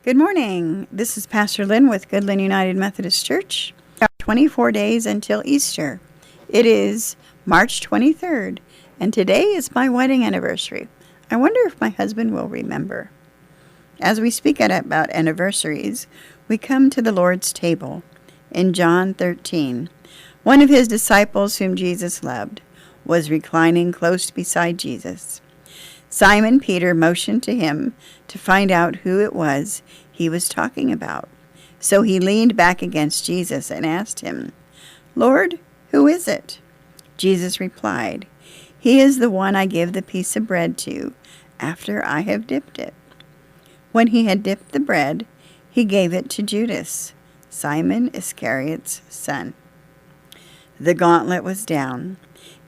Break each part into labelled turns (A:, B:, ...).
A: Good morning. This is Pastor Lynn with Goodland United Methodist Church. 24 days until Easter. It is March 23rd, and today is my wedding anniversary. I wonder if my husband will remember. As we speak about anniversaries, we come to the Lord's table. In John 13, one of his disciples whom Jesus loved was reclining close beside Jesus. Simon Peter motioned to him to find out who it was he was talking about. So he leaned back against Jesus and asked him, "Lord, who is it?" Jesus replied, "He is the one I give the piece of bread to after I have dipped it." When he had dipped the bread, he gave it to Judas, Simon Iscariot's son. The gauntlet was down.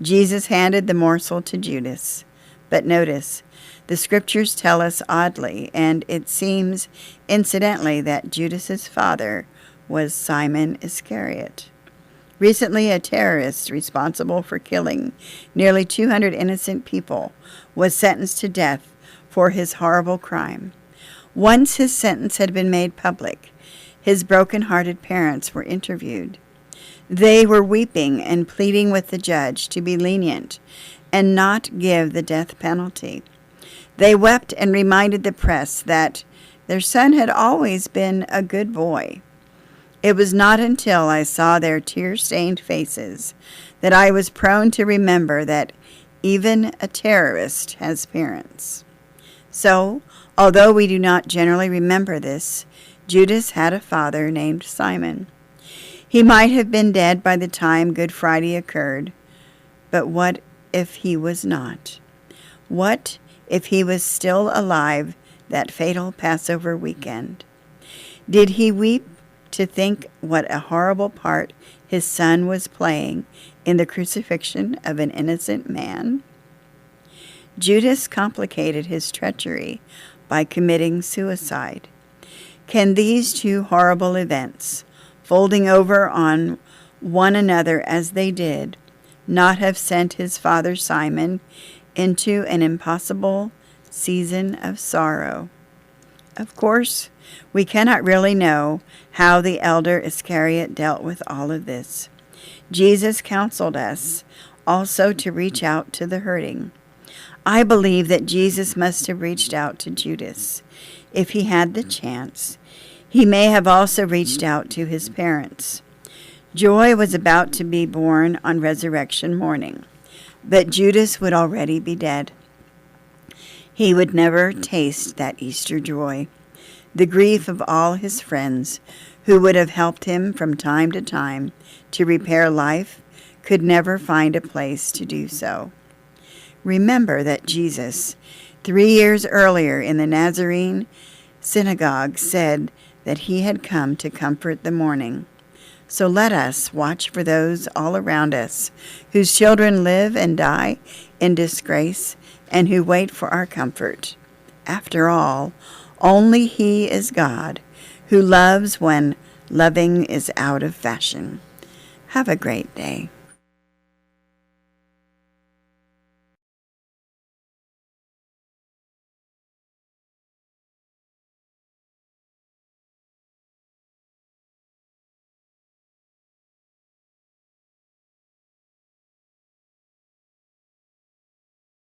A: Jesus handed the morsel to Judas. But notice, the scriptures tell us oddly, and it seems incidentally, that Judas's father was Simon Iscariot. Recently, a terrorist responsible for killing nearly 200 innocent people was sentenced to death for his horrible crime. Once his sentence had been made public, his broken-hearted parents were interviewed. They were weeping and pleading with the judge to be lenient and not give the death penalty. They wept and reminded the press that their son had always been a good boy. It was not until I saw their tear-stained faces that I was prone to remember that even a terrorist has parents. So, although we do not generally remember this, Judas had a father named Simon. He might have been dead by the time Good Friday occurred, but what if he was not? What if he was still alive that fatal Passover weekend? Did he weep to think what a horrible part his son was playing in the crucifixion of an innocent man? Judas complicated his treachery by committing suicide. Can these two horrible events, folding over on one another as they did, not have sent his father Simon into an impossible season of sorrow? Of course, we cannot really know how the elder Iscariot dealt with all of this. Jesus counseled us also to reach out to the hurting. I believe that Jesus must have reached out to Judas. If he had the chance, he may have also reached out to his parents. Joy was about to be born on resurrection morning, but Judas would already be dead. He would never taste that Easter joy. The grief of all his friends who would have helped him from time to time to repair life could never find a place to do so. Remember that Jesus, 3 years earlier in the Nazarene synagogue, said that he had come to comfort the mourning. So let us watch for those all around us whose children live and die in disgrace and who wait for our comfort. After all, only He is God, who loves when loving is out of fashion. Have a great day.